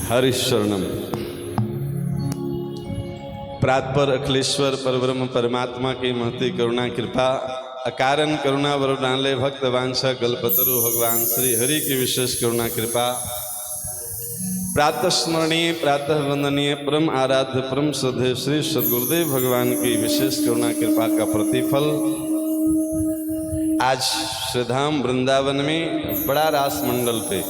हरिशरणम। प्रातपर अखिलेश्वर परब्रह्म परमात्मा की महती करुणा कृपा अकारण करुणा वरुणालय भक्त वांछा कल्पतरु भगवान श्री हरि की विशेष करुणा कृपा प्रातः स्मरणीय प्रातः वंदनीय परम आराध्य परम श्रद्धेय श्री सद्गुरुदेव भगवान की विशेष करुणा कृपा का प्रतिफल आज श्रीधाम वृंदावन में बड़ा रास मंडल पे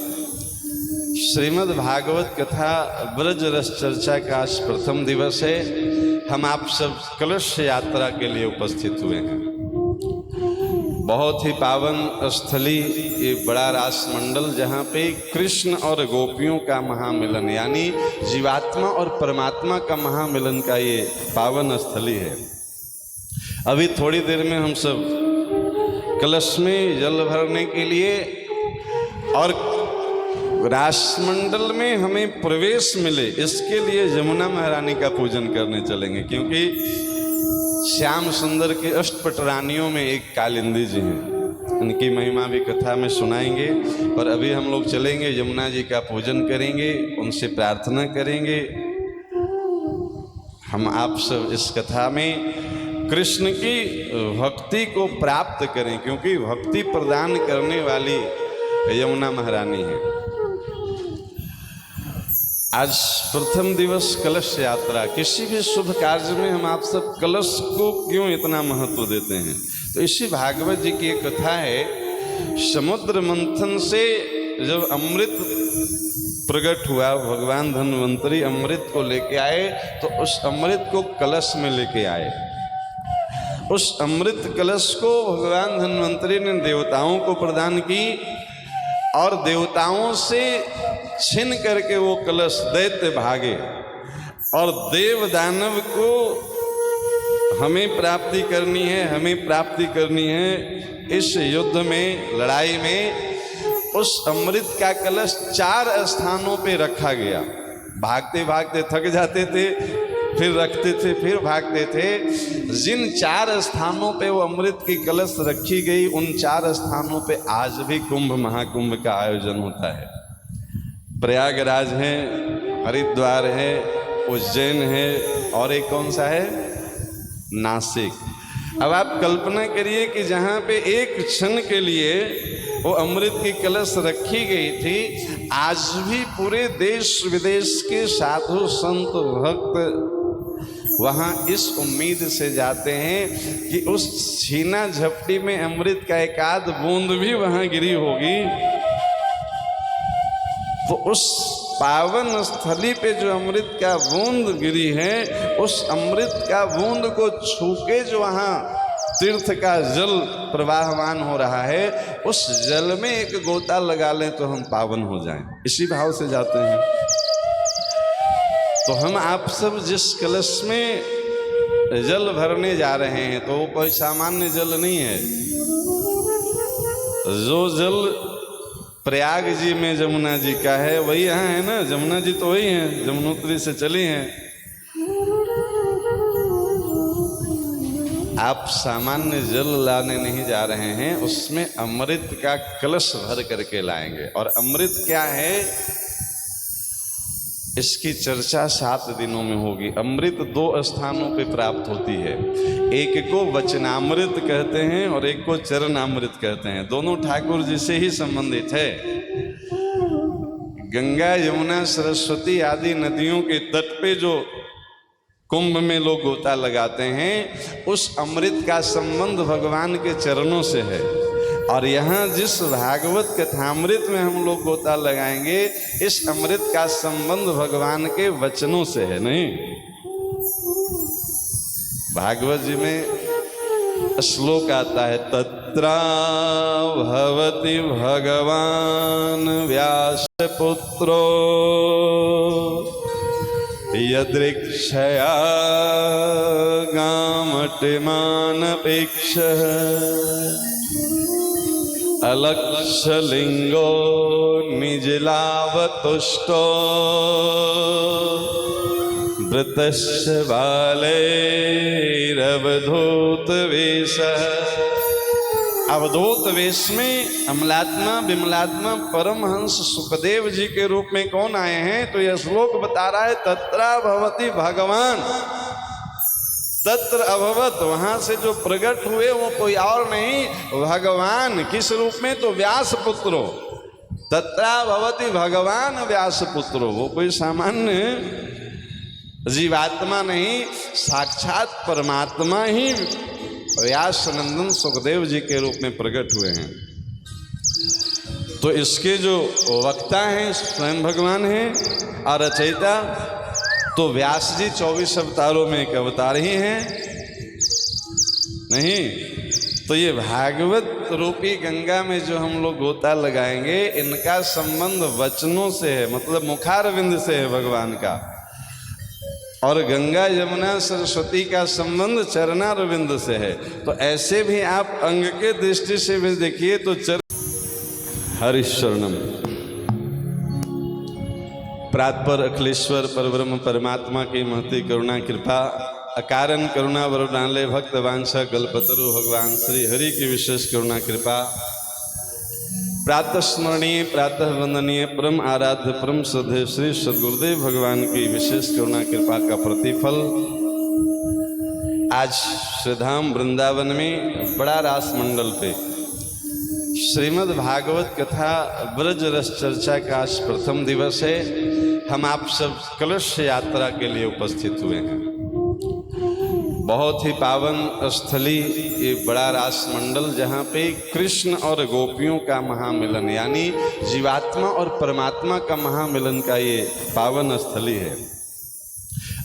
श्रीमद् भागवत कथा ब्रज रस चर्चा का आज प्रथम दिवस है। हम आप सब कलश यात्रा के लिए उपस्थित हुए हैं। बहुत ही पावन स्थली ये बड़ा रास मंडल जहाँ पे कृष्ण और गोपियों का महामिलन यानी जीवात्मा और परमात्मा का महामिलन का ये पावन स्थली है। अभी थोड़ी देर में हम सब कलश में जल भरने के लिए और रासमंडल में हमें प्रवेश मिले इसके लिए यमुना महारानी का पूजन करने चलेंगे, क्योंकि श्याम सुंदर के अष्टपट रानियों में एक कालिंदी जी हैं। उनकी महिमा भी कथा में सुनाएंगे। और अभी हम लोग चलेंगे यमुना जी का पूजन करेंगे, उनसे प्रार्थना करेंगे। हम आप सब इस कथा में कृष्ण की भक्ति को प्राप्त करें, क्योंकि भक्ति प्रदान करने वाली यमुना महारानी है। आज प्रथम दिवस कलश यात्रा। किसी भी शुभ कार्य में हम आप सब कलश को क्यों इतना महत्व देते हैं, तो इसी भागवत जी की एक कथा है। समुद्र मंथन से जब अमृत प्रकट हुआ, भगवान धन्वंतरी अमृत को लेके आए, तो उस अमृत को कलश में लेके आए। उस अमृत कलश को भगवान धन्वंतरी ने देवताओं को प्रदान की और देवताओं से छीन करके वो कलश दैत्य भागे और देव दानव को हमें प्राप्ति करनी है, हमें प्राप्ति करनी है। इस युद्ध में, लड़ाई में उस अमृत का कलश 4 स्थानों पे रखा गया। भागते भागते थक जाते थे, फिर रखते थे, फिर भागते थे। जिन 4 स्थानों पे वो अमृत की कलश रखी गई, उन 4 स्थानों पे आज भी कुंभ महाकुंभ का आयोजन होता है। प्रयागराज है, हरिद्वार है, उज्जैन है और एक कौन सा है, नासिक। अब आप कल्पना करिए कि जहाँ पे एक क्षण के लिए वो अमृत की कलश रखी गई थी, आज भी पूरे देश विदेश के साधु संत भक्त वहाँ इस उम्मीद से जाते हैं कि उस छीना झपटी में अमृत का एक आध बूंद भी वहाँ गिरी होगी, तो उस पावन स्थली पे जो अमृत का बूंद गिरी है, उस अमृत का बूंद को छू के जो वहाँ तीर्थ का जल प्रवाहमान हो रहा है, उस जल में एक गोता लगा लें तो हम पावन हो जाएं। इसी भाव से जाते हैं। तो हम आप सब जिस कलश में जल भरने जा रहे हैं, तो वो कोई सामान्य जल नहीं है। जो जल प्रयाग जी में जमुना जी का है, वही यहाँ है ना। जमुना जी तो वही है, जमुनोत्री से चली हैं। आप सामान्य जल लाने नहीं जा रहे हैं, उसमें अमृत का कलश भर करके लाएंगे। और अमृत क्या है, इसकी चर्चा 7 दिनों में होगी। अमृत 2 स्थानों पे प्राप्त होती है। एक को वचनामृत कहते हैं और एक को चरणामृत कहते हैं। दोनों ठाकुर जी से ही संबंधित है। गंगा यमुना सरस्वती आदि नदियों के तट पे जो कुंभ में लोग गोता लगाते हैं, उस अमृत का संबंध भगवान के चरणों से है। और यहाँ जिस भागवत कथामृत में हम लोग गोता लगाएंगे, इस अमृत का संबंध भगवान के वचनों से है। नहीं, भागवत जी में श्लोक आता है, तत्रा भवति भगवान व्यास पुत्रो यदृक्षया गामटिमानपेक्ष अलक्षलिंगो निजलावतुष्टो वृतस्य बालैरवधूतवेशः अवधूत वेश में अमलात्मा विमलात्मा परमहंस सुखदेव जी के रूप में कौन आए हैं? तो यह श्लोक बता रहा है तत्रा भवति भगवान। तत्र अभवत, वहां से जो प्रकट हुए वो कोई और नहीं, भगवान। किस रूप में? तो व्यास पुत्रो। तत्रा भवति भगवान व्यास पुत्रो। वो कोई सामान्य जीवात्मा नहीं, साक्षात परमात्मा ही व्यास नंदन सुखदेव जी के रूप में प्रकट हुए हैं। तो इसके जो वक्ता हैं स्वयं भगवान हैं और रचयिता तो व्यास जी 24 अवतारों में एक अवतार ही हैं। नहीं तो ये भागवत रूपी गंगा में जो हम लोग गोता लगाएंगे, इनका संबंध वचनों से है, मतलब मुखारविंद से है भगवान का। और गंगा यमुना सरस्वती का संबंध चरणारविंद से है। तो ऐसे भी आप अंग के दृष्टि से भी देखिए तो हरिशरणम प्रातपर अखिलेश्वर परब्रह्म परमात्मा की महती करुणा कृपा अकारण करुणा वरुणालय भक्त वांछा कल्पतरु भगवान श्री हरि की विशेष करुणा कृपा प्रातः स्मरणीय प्रातः वंदनीय परम आराध्य परम श्रद्धेय श्री सद्गुरुदेव भगवान की विशेष करुणा कृपा का प्रतिफल आज श्रीधाम वृंदावन में बड़ा रास मंडल पे श्रीमद् भागवत कथा ब्रज रस चर्चा का आज प्रथम दिवस है। हम आप सब कलश यात्रा के लिए उपस्थित हुए हैं। बहुत ही पावन स्थली ये बड़ा रास मंडल, जहाँ पे कृष्ण और गोपियों का महामिलन यानी जीवात्मा और परमात्मा का महामिलन का ये पावन स्थली है।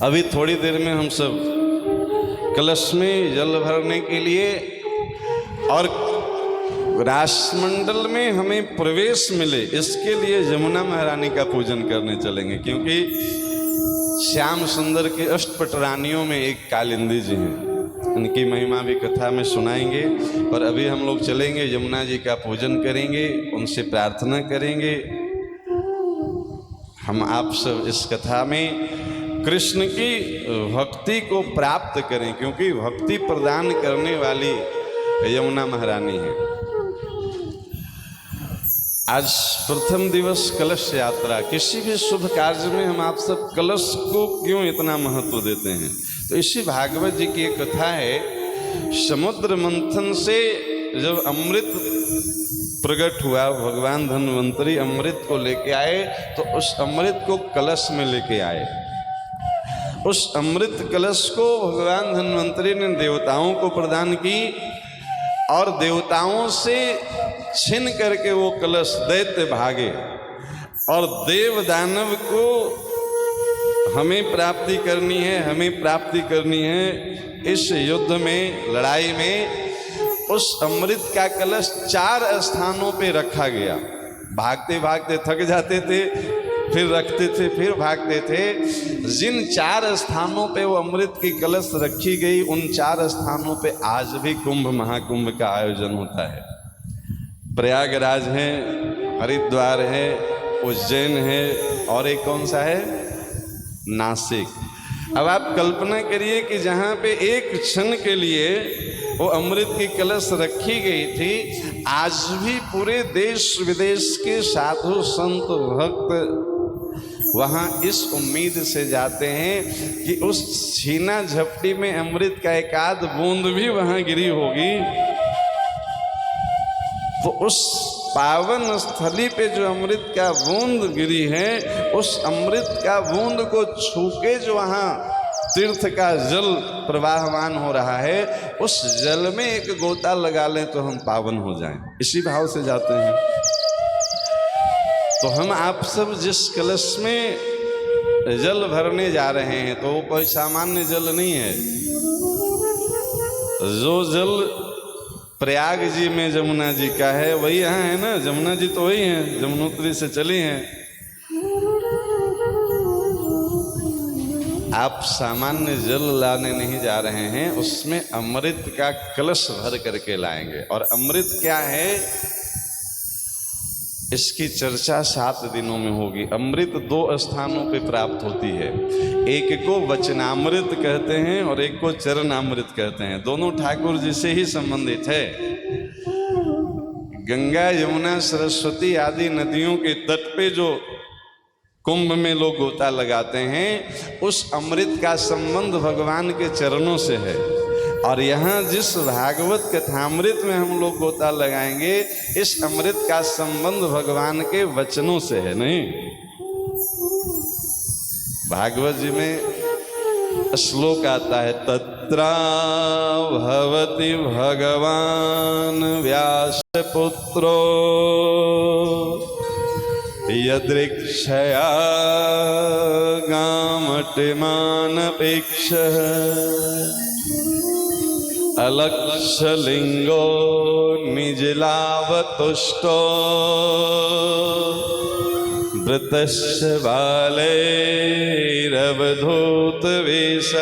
अभी थोड़ी देर में हम सब कलश में जल भरने के लिए और रासमंडल में हमें प्रवेश मिले इसके लिए यमुना महारानी का पूजन करने चलेंगे, क्योंकि श्याम सुंदर के अष्टपट रानियों में एक कालिंदी जी हैं। उनकी महिमा भी कथा में सुनाएंगे। और अभी हम लोग चलेंगे यमुना जी का पूजन करेंगे, उनसे प्रार्थना करेंगे। हम आप सब इस कथा में कृष्ण की भक्ति को प्राप्त करें, क्योंकि भक्ति प्रदान करने वाली यमुना महारानी है। आज प्रथम दिवस कलश यात्रा। किसी भी शुभ कार्य में हम आप सब कलश को क्यों इतना महत्व देते हैं? तो इसी भागवत जी की एक कथा है। समुद्र मंथन से जब अमृत प्रकट हुआ, भगवान धन्वंतरी अमृत को लेके आए, तो उस अमृत को कलश में लेके आए। उस अमृत कलश को भगवान धन्वंतरी ने देवताओं को प्रदान की और देवताओं से छीन करके वो कलश दैत्य भागे। और देव दानव को हमें प्राप्ति करनी है, हमें प्राप्ति करनी है। इस युद्ध में, लड़ाई में उस अमृत का कलश 4 स्थानों पे रखा गया। भागते भागते थक जाते थे, फिर रखते थे, फिर भागते थे। जिन 4 स्थानों पे वो अमृत की कलश रखी गई, उन 4 स्थानों पे आज भी कुंभ महाकुंभ का आयोजन होता है। प्रयागराज है, हरिद्वार है, उज्जैन है और एक कौन सा है? नासिक। अब आप कल्पना करिए कि जहाँ पे एक क्षण के लिए वो अमृत की कलश रखी गई थी, आज भी पूरे देश विदेश के साधु संत भक्त वहाँ इस उम्मीद से जाते हैं कि उस छीना झपटी में अमृत का एक आध बूंद भी वहाँ गिरी होगी, तो उस पावन स्थली पे जो अमृत का बूंद गिरी है, उस अमृत का बूंद को छू के जो वहाँ तीर्थ का जल प्रवाहमान हो रहा है, उस जल में एक गोता लगा लें तो हम पावन हो जाएं। इसी भाव से जाते हैं। तो हम आप सब जिस कलश में जल भरने जा रहे हैं, तो वो कोई सामान्य जल नहीं है। जो जल प्रयाग जी में जमुना जी का है, वही यहाँ है ना। जमुना जी तो वही हैं, जमुनोत्री से चली हैं। आप सामान्य जल लाने नहीं जा रहे हैं, उसमें अमृत का कलश भर करके लाएंगे। और अमृत क्या है, इसकी चर्चा 7 दिनों में होगी। अमृत 2 स्थानों पे प्राप्त होती है। एक को वचनामृत कहते हैं और एक को चरणामृत कहते हैं। दोनों ठाकुर जी से ही संबंधित है। गंगा यमुना सरस्वती आदि नदियों के तट पे जो कुंभ में लोग गोता लगाते हैं, उस अमृत का संबंध भगवान के चरणों से है। और यहाँ जिस भागवत कथामृत में हम लोग गोता लगाएंगे, इस अमृत का संबंध भगवान के वचनों से है। नहीं, भागवत जी में श्लोक आता है, तत्रा भवति भगवान व्यास पुत्रो यदृक्षया गामटिमानपेक्ष अलक्षलिंगो निजलावतुष्टो वृतस्य बालैरवधूत वेश।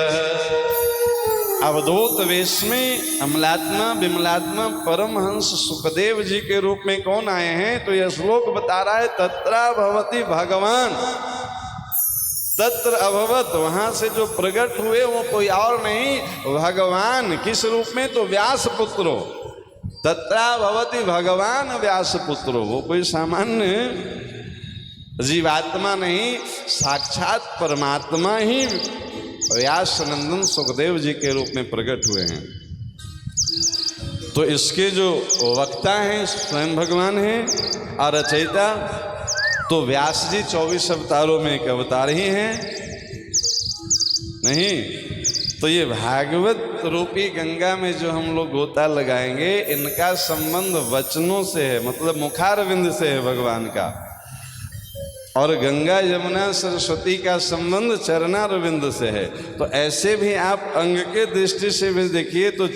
अवधूत वेश में अमलात्मा विमलात्मा परमहंस सुखदेव जी के रूप में कौन आए हैं? तो यह श्लोक बता रहा है, तत्रा भवति भगवान। तत्र अभवत, वहां से जो प्रकट हुए वो कोई और नहीं, भगवान। किस रूप में? तो व्यास पुत्रो। तत्रा भवति भगवान व्यास पुत्रो, वो कोई सामान्य जीवात्मा नहीं, साक्षात परमात्मा ही व्यास नंदन सुखदेव जी के रूप में प्रकट हुए हैं। तो इसके जो वक्ता हैं स्वयं भगवान हैं, और रचयिता तो व्यास जी 24 अवतारों में एक अवतार ही हैं। नहीं तो ये भागवत रूपी गंगा में जो हम लोग गोता लगाएंगे, इनका संबंध वचनों से है, मतलब मुखारविंद से है भगवान का। और गंगा यमुना सरस्वती का संबंध चरणारविंद से है। तो ऐसे भी आप अंग के दृष्टि से भी देखिए तो